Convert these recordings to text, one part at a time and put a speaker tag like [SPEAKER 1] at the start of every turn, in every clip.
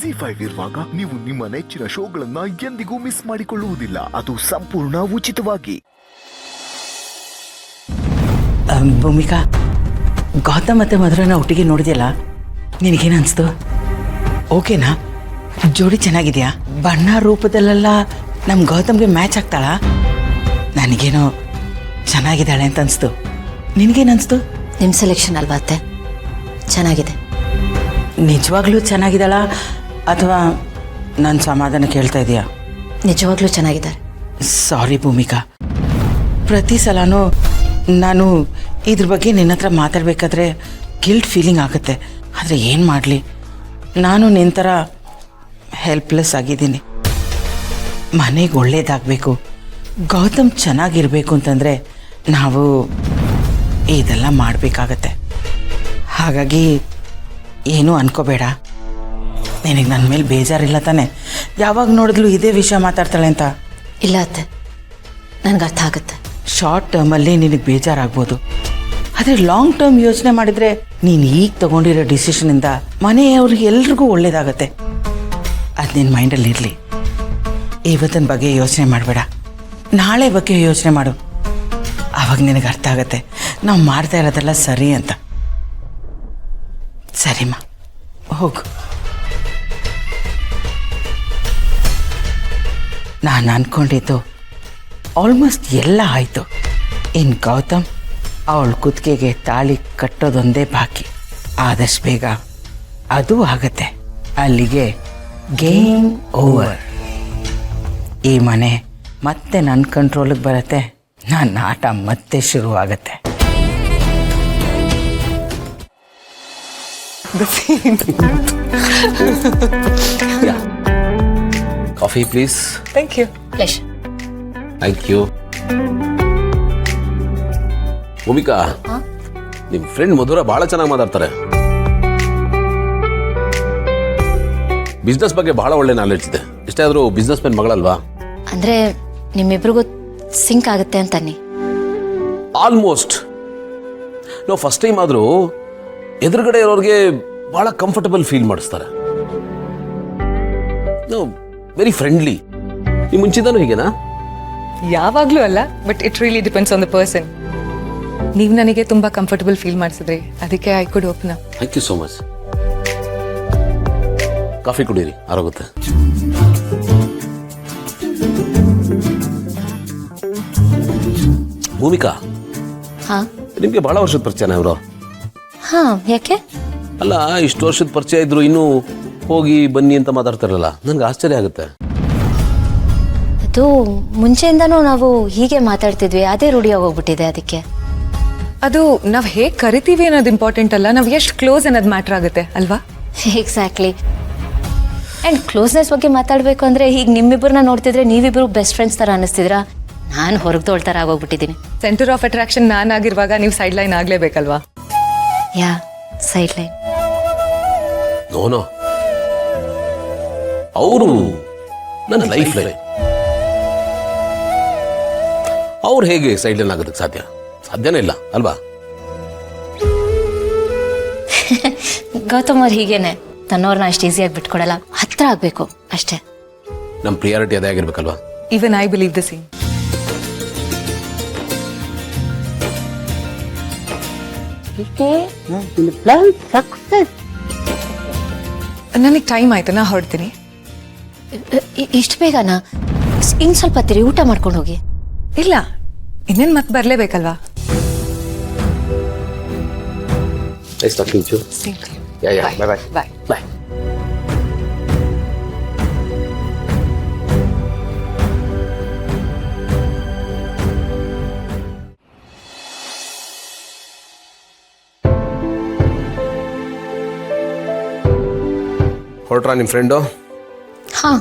[SPEAKER 1] ZEE5 ಇರುವಾಗ ನೀವು ನಿಮ್ಮ ನೆಚ್ಚಿನ ಶೋಗಳನ್ನ ಎಂದಿಗೂ ಮಿಸ್ ಮಾಡಿಕೊಳ್ಳುವುದಿಲ್ಲ. ಅದು ಸಂಪೂರ್ಣ ಉಚಿತವಾಗಿ.
[SPEAKER 2] ಭೂಮಿಕಾ, ಗೌತಮ್ ಮತ್ತೆ ಮಧುರನ ಒಟ್ಟಿಗೆ ನೋಡಿದ್ಯಲ್ಲ, ನಿನಗೇನು ಅನಿಸ್ತು? ಓಕೆನಾ? ಜೋಡಿ ಚೆನ್ನಾಗಿದೆಯಾ? ಬಣ್ಣ ರೂಪದಲ್ಲೆಲ್ಲ ನಮ್ಮ ಗೌತಮ್ಗೆ ಮ್ಯಾಚ್ ಆಗ್ತಾಳ? ನನಗೇನೋ ಚೆನ್ನಾಗಿದ್ದಾಳೆ ಅಂತ ಅನಿಸ್ತು. ನಿನಗೇನು ಅನಿಸ್ತು?
[SPEAKER 3] ನಿಮ್ಮ ಸೆಲೆಕ್ಷನ್ ಅಲ್ವಾ ಅತ್ತೆ? ಚೆನ್ನಾಗಿದೆ.
[SPEAKER 2] ನಿಜವಾಗ್ಲೂ ಚೆನ್ನಾಗಿದ್ದಾಳ ಅಥವಾ ನನ್ನ ಸಮಾಧಾನ ಕೇಳ್ತಾ ಇದೆಯಾ?
[SPEAKER 3] ನಿಜವಾಗ್ಲೂ ಚೆನ್ನಾಗಿದ್ದಾರೆ.
[SPEAKER 2] ಸಾರಿ ಭೂಮಿಕಾ, ಪ್ರತಿ ಸಲನೂ ನಾನು ಇದ್ರ ಬಗ್ಗೆ ನಿನ್ನ ಹತ್ರ ಮಾತಾಡಬೇಕಾದ್ರೆ ಗಿಲ್ಟ್ ಫೀಲಿಂಗ್ ಆಗುತ್ತೆ. ಆದರೆ ಏನು ಮಾಡಲಿ, ನಾನು ನಿನ್ನ ಥರ ಹೆಲ್ಪ್ಲೆಸ್ ಆಗಿದ್ದೀನಿ. ಮನೆಗೆ ಒಳ್ಳೇದಾಗಬೇಕು, ಗೌತಮ್ ಚೆನ್ನಾಗಿರಬೇಕು ಅಂತಂದರೆ ನಾವು ಇದೆಲ್ಲ ಮಾಡಬೇಕಾಗತ್ತೆ. ಹಾಗಾಗಿ ಏನೂ ಅನ್ಕೋಬೇಡ. ನಿನಗೆ ನನ್ನ ಮೇಲೆ ಬೇಜಾರಿಲ್ಲ ತಾನೆ? ಯಾವಾಗ ನೋಡಿದ್ಲು ಇದೇ ವಿಷಯ ಮಾತಾಡ್ತಾಳೆ ಅಂತ?
[SPEAKER 3] ಇಲ್ಲ ಅತ್ತೆ, ನನಗೆ ಅರ್ಥ ಆಗುತ್ತೆ.
[SPEAKER 2] ಶಾರ್ಟ್ ಟರ್ಮಲ್ಲಿ ನಿನಗೆ ಬೇಜಾರಾಗ್ಬೋದು, ಆದರೆ ಲಾಂಗ್ ಟರ್ಮ್ ಯೋಚನೆ ಮಾಡಿದರೆ ನೀನು ಈಗ ತೊಗೊಂಡಿರೋ ಡಿಸಿಷನಿಂದ ಮನೆಯವ್ರಿಗೆ ಎಲ್ರಿಗೂ ಒಳ್ಳೇದಾಗತ್ತೆ. ಅದು ನಿನ್ನ ಮೈಂಡಲ್ಲಿ ಇರಲಿ. ಇವತ್ತಿನ ಬಗ್ಗೆ ಯೋಚನೆ ಮಾಡಬೇಡ, ನಾಳೆ ಬಗ್ಗೆ ಯೋಚನೆ ಮಾಡು. ಆವಾಗ ನಿನಗೆ ಅರ್ಥ ಆಗುತ್ತೆ ನಾವು ಮಾಡ್ತಾ ಇರೋದೆಲ್ಲ ಸರಿ ಅಂತ. ಸರಿಮ್ಮ, ಹೋಗು. ನಾನು ಅಂದ್ಕೊಂಡಿದ್ದು ಆಲ್ಮೋಸ್ಟ್ ಎಲ್ಲ ಆಯಿತು. ಇನ್ನು ಗೌತಮ್ ಅವಳ ಕುತ್ತಿಗೆಗೆ ತಾಳಿ ಕಟ್ಟೋದೊಂದೇ ಬಾಕಿ. ಆದಷ್ಟು ಬೇಗ ಅದು ಆಗತ್ತೆ. ಅಲ್ಲಿಗೆ ಗೇಮ್ ಓವರ್. ಈ ಮನೆ ಮತ್ತೆ ನನ್ನ ಕಂಟ್ರೋಲಿಗೆ ಬರುತ್ತೆ. ನನ್ನ ಆಟ ಮತ್ತೆ ಶುರುವಾಗತ್ತೆ.
[SPEAKER 4] Coffee please.
[SPEAKER 5] Thank you.
[SPEAKER 3] Please.
[SPEAKER 4] Thank you. Bhumika, ನಿಮ್ಮ ಫ್ರೆಂಡ್ ಮಧುರ ಬಹಳ ಚೆನ್ನಾಗಿ ಮಾತಾಡ್ತಾರೆ. ಬಿಸ್ನೆಸ್ ಬಗ್ಗೆ ಬಹಳ ಒಳ್ಳೆ ನಾಲೆಡ್ಜ್ ಇದೆ. ಎಷ್ಟೇ ಆದರೂ ಬಿಸ್ನೆಸ್ ಮ್ಯಾನ್ ಮಗಳಲ್ವಾ?
[SPEAKER 3] ಅಂದರೆ ನಿಮ್ಮಿಬ್ರಿಗೂ ಸಿಂಕ್ ಆಗುತ್ತೆ ಅಂತಾನೆ.
[SPEAKER 4] ಆಲ್ಮೋಸ್ಟ್. ನಾವು ಫಸ್ಟ್ ಟೈಮ್ ಆದರೂ ಎದುರುಗಡೆ ಇರೋರಿಗೆ ಬಹಳ ಕಂಫರ್ಟಬಲ್ ಫೀಲ್ ಮಾಡಿಸ್ತಾರೆ. ನಾವು ವೆರಿ ಫ್ರೆಂಡ್ಲಿ. ಈ ಮುಂಚಿದಾನು ಹೀಗೆನಾ?
[SPEAKER 5] ಯಾವಾಗಲೂ ಅಲ್ಲ, but it really depends on the person. ನೀವು ನನಗೆ ತುಂಬಾ ಕಂಫರ್ಟಬಲ್ ಫೀಲ್ ಮಾಡಿಸಿದ್ರಿ, ಅದಕ್ಕೆ I could open up.
[SPEAKER 4] Thank you so much. Coffee ಕುಡೀರಿ, ಆರೋಗುತ್ತೆ. ಭೂಮಿಕಾ,
[SPEAKER 3] ಹಾಂ
[SPEAKER 4] ನಿಮಗೆ ಬಹಳ ವರ್ಷದ ಪರಿಚಯನ ಇವರು?
[SPEAKER 3] ಹಾಂ, ಯಾಕೆ?
[SPEAKER 4] ಅಲ್ಲ, ಇಷ್ಟು ವರ್ಷದ ಪರಿಚಯ ಇದ್ರು ಇನ್ನೂ ಹೋಗಿ ಬನ್ನಿ ಅಂತ ಮಾತಾಡ್ತಾರಲ್ಲ, ನನ್ಗೆ ಆಶ್ಚರ್ಯ ಆಗುತ್ತೆ.
[SPEAKER 3] ಅದು ಮುಂಚೆಯಿಂದನೂ ನಾವು ಹೀಗೆ ಮಾತಾಡ್ತಿದ್ವಿ, ಅದೇ ರೂಢಿಯಾಗಿ ಹೋಗ್ಬಿಟ್ಟಿದೆ. ಅದಕ್ಕೆ
[SPEAKER 5] ಅದು ನಾವು ಹೇಗೆ ಕರಿತೀವಿ ಅನ್ನೋದು ಇಂಪಾರ್ಟೆಂಟ್ ಅಲ್ಲ, ನಾವು ಎಷ್ಟು ಕ್ಲೋಸ್ ಅನ್ನೋದು ಮ್ಯಾಟ್ರ್ ಆಗುತ್ತೆ ಅಲ್ವಾ?
[SPEAKER 3] ಎಕ್ಸಾಕ್ಟ್ಲಿ. ಆ್ಯಂಡ್ ಕ್ಲೋಸ್ನೆಸ್ ಬಗ್ಗೆ ಮಾತಾಡಬೇಕು ಅಂದರೆ ಈಗ ನಿಮ್ಮಿಬ್ಬರನ್ನ ನೋಡ್ತಿದ್ರೆ ನೀವಿಬ್ಬರು ಬೆಸ್ಟ್ ಫ್ರೆಂಡ್ಸ್ ಥರ ಅನ್ನಿಸ್ತಿದ್ರಾ? ನಾನು ಹೊರಗ್ದೋಳ್ ಥರ ಆಗೋಗ್ಬಿಟ್ಟಿದ್ದೀನಿ.
[SPEAKER 5] ಸೆಂಟರ್ ಆಫ್ ಅಟ್ರಾಕ್ಷನ್ ನಾನಾಗಿರುವಾಗ ನೀವು ಸೈಡ್ ಲೈನ್ ಆಗಲೇಬೇಕಲ್ವಾ?
[SPEAKER 3] ಯಾ, ಸೈಡ್ ಲೈನ್.
[SPEAKER 4] ನೋನೋ, ಅವರು ನನ್ನ ಲೈಫ್ ಲೈನ್. ಅವ್ರು ಹೇಗೆ ಸೈಡ್ ಲೈನ್ ಆಗೋದಕ್ಕೆ ಸಾಧ್ಯನೇ ಇಲ್ಲ ಅಲ್ವಾ?
[SPEAKER 3] ಗೌತಮ್ ಅವ್ರು ಹೀಗೇನೆ, ತನ್ನವ್ರನ್ನ ಅಷ್ಟು ಈಸಿಯಾಗಿ ಬಿಟ್ಕೊಡಲ್ಲ, ಹತ್ರ ಆಗಬೇಕು ಅಷ್ಟೇ.
[SPEAKER 4] ನಮ್ಮ ಪ್ರಿಯಾರಿಟಿ ಅದೇ ಆಗಿರ್ಬೇಕಲ್ವಾ?
[SPEAKER 5] Even I believe the same. ನನಗೆ ಟೈಮ್ ಆಯ್ತು, ನಾ ಹೊರಡ್ತೀನಿ.
[SPEAKER 3] ಇಷ್ಟು ಬೇಗನಾ? ಇನ್ನು ಸ್ವಲ್ಪ ತಿರಿ ಊಟ ಮಾಡ್ಕೊಂಡು ಹೋಗಿ.
[SPEAKER 5] ಇಲ್ಲ, ಇನ್ನೇನು ಮತ್ತೆ ಬರಲೇಬೇಕಲ್ವಾ?
[SPEAKER 4] Nice talking to you.
[SPEAKER 5] Same to you.
[SPEAKER 4] Yeah. Bye.
[SPEAKER 5] Bye.
[SPEAKER 4] Bye. ಹೊರಟ್ರಾ ನಿಮ್ಮ ಫ್ರೆಂಡು?
[SPEAKER 3] ಹಾಂ.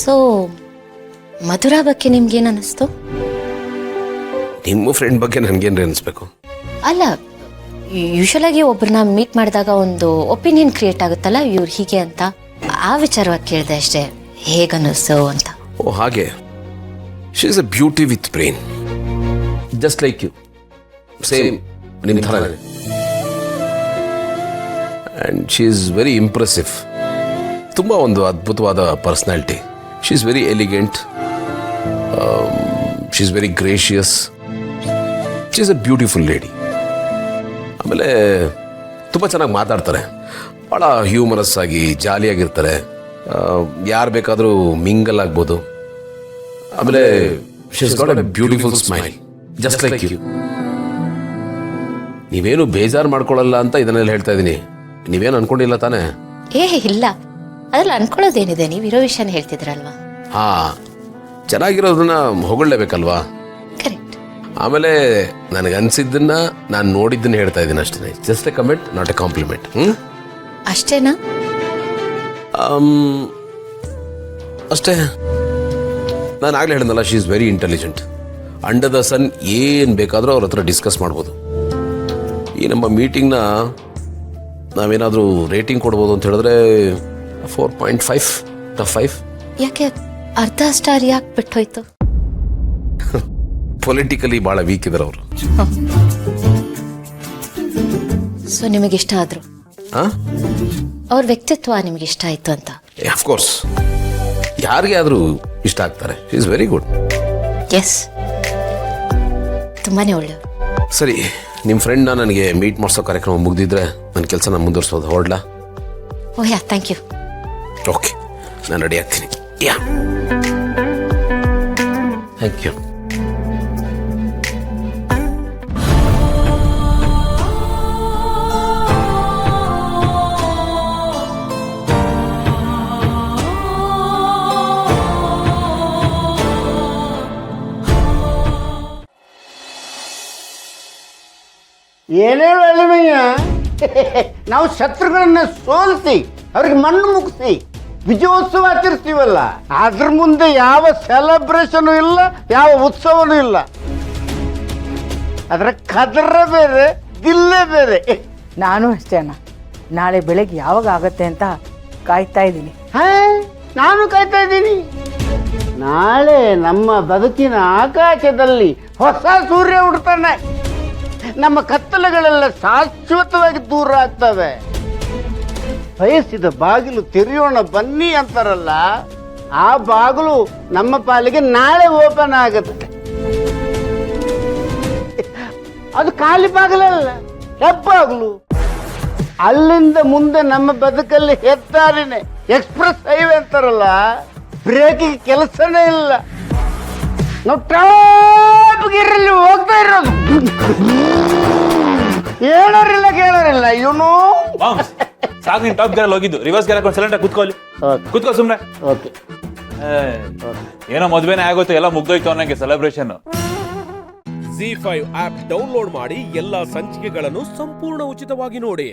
[SPEAKER 3] ಸೊ ಮಧುರಾ ಬಗ್ಗೆ ನಿಮ್ಗೇನು ಅನ್ನಿಸ್ತು?
[SPEAKER 4] ನಿಮ್ಮ ಫ್ರೆಂಡ್ ಬಗ್ಗೆ ನನಗೇನ್ರಿ ಅನಿಸ್ಬೇಕು?
[SPEAKER 3] ಅಲ್ಲ, ಯೂಶಲಾಗಿ ಒಬ್ಬರನ್ನ ಮೀಟ್ ಮಾಡಿದಾಗ ಒಂದು ಒಪಿನಿಯನ್ ಕ್ರಿಯೇಟ್ ಆಗುತ್ತಲ್ಲ, ಇವ್ರು ಹೀಗೆ ಅಂತ. ಆ ವಿಚಾರವಾಗಿ ಕೇಳಿದೆ ಅಷ್ಟೇ, ಹೇಗನ್ನಿಸ್ತು ಅಂತ.
[SPEAKER 4] ಓ ಹಾಗೆ. She is a beauty with brain, just like you. Same ನಿಮ್ಮ ಥರನೇ. And she is very impressive. ತುಂಬ ಒಂದು ಅದ್ಭುತವಾದ personality. She is very elegant, she is very gracious, she is a beautiful lady. ಆಮೇಲೆ ತುಂಬ ಚೆನ್ನಾಗಿ ಮಾತಾಡ್ತಾರೆ, ಭಾಳ ಹ್ಯೂಮರಸ್ ಆಗಿ ಜಾಲಿಯಾಗಿರ್ತಾರೆ. ಯಾರು ಬೇಕಾದರೂ ಮಿಂಗಲ್ ಆಗ್ಬೋದು. ಆಮೇಲೆ she is got a beautiful smile just like you. ನೀವೇನು ಬೇಜಾರು ಮಾಡ್ಕೊಳ್ಳಲ್ಲ ಅಂತ ಇದನ್ನೆಲ್ಲ ಹೇಳ್ತಾ ಇದ್ದೀನಿ. ನೀವೇನು ಅನ್ಕೊಂಡಿಲ್ಲ ತಾನೇ?
[SPEAKER 3] ಇಲ್ಲ, ಅದ್ರಲ್ಲಿ ಅನ್ಕೊಳ್ಳೋದೇನಿದೆ, ನೀವು ಇರೋ ವಿಷಯನ ಹೇಳ್ತಿದ್ರಲ್ವಾ.
[SPEAKER 4] ಹಾ, ಚೆನ್ನಾಗಿರೋದನ್ನ ಹೊಗಳಲೇಬೇಕಲ್ವಾ.
[SPEAKER 3] ಕರೆಕ್ಟ್.
[SPEAKER 4] ಆಮೇಲೆ ನನಗನ್ಸಿದ್ದನ್ನ ನಾನು ನೋಡಿದ್ದನ್ನ ಹೇಳ್ತಾ ಇದ್ದೀನಿ ಅಷ್ಟೇ. Just a comment, not a compliment.
[SPEAKER 3] ಅಷ್ಟೇನಾ?
[SPEAKER 4] ಅಷ್ಟೇ. ನಾನು ಆಗಲೇ ಹೇಳಿದ್ನಲ್ಲ, she is very intelligent. Under the sun ಏನು ಬೇಕಾದರೂ ಅವ್ರ ಹತ್ರ ಡಿಸ್ಕಸ್ ಮಾಡ್ಬೋದು. ಈ ನಮ್ಮ ಮೀಟಿಂಗ್ನ ನಾವೇನಾದರೂ ರೇಟಿಂಗ್ ಕೊಡ್ಬೋದು ಅಂತ ಹೇಳಿದ್ರೆ 4.5.
[SPEAKER 3] ಯಾಕೆ ಅರ್ಧ ಸ್ಟಾರ್ ಯಾಕೆ ಬಿಟ್ಟೋಯ್ತು?
[SPEAKER 4] ಪೊಲಿಟಿಕಲಿ ಭಾಳ ವೀಕ್ ಇದ್ದಾರೆ ಅವರು.
[SPEAKER 3] ಸೊ ನಿಮಗೆ ಇಷ್ಟ ಆದ್ರು? ಅವ್ರ ವ್ಯಕ್ತಿತ್ವ ನಿಮ್ಗೆ ಇಷ್ಟ ಆಯ್ತು ಅಂತ?
[SPEAKER 4] ಅಫ್ಕೋರ್ಸ್, ಯಾರಿಗೆ ಆದರೂ ಇಷ್ಟ ಆಗ್ತಾರೆ. She is very good.
[SPEAKER 3] Yes, ತುಂಬಾನೇ ಒಳ್ಳೆಯವರು.
[SPEAKER 4] ಸರಿ, ನಿಮ್ಮ ಫ್ರೆಂಡ್ನ ನನಗೆ ಮೀಟ್ ಮಾಡಿಸೋ ಕಾರ್ಯಕ್ರಮ ಮುಗ್ದಿದ್ರೆ ನನ್ನ ಕೆಲಸನ ಮುಂದುವರಿಸೋದು. ಹೊರಡ್ಲಾ?
[SPEAKER 3] ಓ ಯಾ, ಥ್ಯಾಂಕ್ ಯು.
[SPEAKER 4] ಓಕೆ, ನಾನು ರೆಡಿ ಆಗ್ತೀನಿ. ಯಾ, ಥ್ಯಾಂಕ್ ಯು.
[SPEAKER 6] ಏನೇನು ಅಲ್ಲಿಮಯ್ಯ, ನಾವು ಶತ್ರುಗಳನ್ನ ಸೋಲಿಸಿ ಅವ್ರಿಗೆ ಮಣ್ಣು ಮುಗಿಸಿ ವಿಜಯೋತ್ಸವ ಆಚರಿಸ್ತೀವಲ್ಲ, ಅದ್ರ ಮುಂದೆ ಯಾವ ಸೆಲೆಬ್ರೇಷನು ಇಲ್ಲ, ಯಾವ ಉತ್ಸವನೂ ಇಲ್ಲ. ಅದರ ಕದರ ಬೇರೆ, ದಿಲ್ಲೇ ಬೇರೆ.
[SPEAKER 2] ನಾನು ಅಷ್ಟೇ ಅಣ್ಣ, ನಾಳೆ ಬೆಳಗ್ಗೆ ಯಾವಾಗ ಆಗತ್ತೆ ಅಂತ ಕಾಯ್ತಾ ಇದ್ದೀನಿ.
[SPEAKER 6] ಹಾ, ನಾನು ಕಾಯ್ತಾ ಇದ್ದೀನಿ. ನಾಳೆ ನಮ್ಮ ಬದುಕಿನ ಆಕಾಶದಲ್ಲಿ ಹೊಸ ಸೂರ್ಯ ಹುಡ್ತಾನೆ. ನಮ್ಮ ಕತ್ತಲೆಗಳೆಲ್ಲ ಶಾಶ್ವತವಾಗಿ ದೂರ ಆಗ್ತವೆ. ಬಯಸಿದ ಬಾಗಿಲು ತೆರೆಯೋಣ ಬನ್ನಿ ಅಂತಾರಲ್ಲ, ಆ ಬಾಗಿಲು ನಮ್ಮ ಪಾಲಿಗೆ ನಾಳೆ ಓಪನ್ ಆಗುತ್ತೆ. ಅದು ಖಾಲಿ ಬಾಗಿಲಲ್ಲ, ಹೆಬ್ಬಾಗ್ಲು. ಅಲ್ಲಿಂದ ಮುಂದೆ ನಮ್ಮ ಬದುಕಲ್ಲಿ ಹೆದ್ದಾರಿನೇ, ಎಕ್ಸ್ಪ್ರೆಸ್ ಹೈವೇ ಅಂತಾರಲ್ಲ, ಬ್ರೇಕಿಗೆ ಕೆಲಸನೇ ಇಲ್ಲ. ನಾವು ಟಾಪ್ ಗೇರಲ್ಲಿ ಹೋಗ್ತಾ ಇರೋದು. ಹೇಳೋರಿಲ್ಲ ಕೇಳೋರಿಲ್ಲ ಇವನು.
[SPEAKER 7] ಸಾಕು, ನೀನು ಟಾಪ್ ಗೇರಲ್ಲಿ ಹೋಗಿದ್ದು, ರಿವರ್ಸ್ ಗೇರ್ ಹಾಕೊಂಡು ಸೈಲೆಂಟ್ ಆಗಿ ಕೂತ್ಕೊಳ್ಳಿ. ಕೂತ್ಕೋ ಸುಮ್ಮನೆ.
[SPEAKER 6] ಓಕೆ,
[SPEAKER 7] ಏನೋ ಮದುವೆನೇ ಆಗೋಯ್ತು, ಎಲ್ಲ ಮುಗ್ದೋಯ್ತು ಅನ್ನಂಗೆ ಸೆಲೆಬ್ರೇಷನ್.
[SPEAKER 8] ZEE5 ಆಪ್ ಡೌನ್ಲೋಡ್ ಮಾಡಿ ಎಲ್ಲಾ ಸಂಚಿಕೆಗಳನ್ನು ಸಂಪೂರ್ಣ ಉಚಿತವಾಗಿ ನೋಡಿ.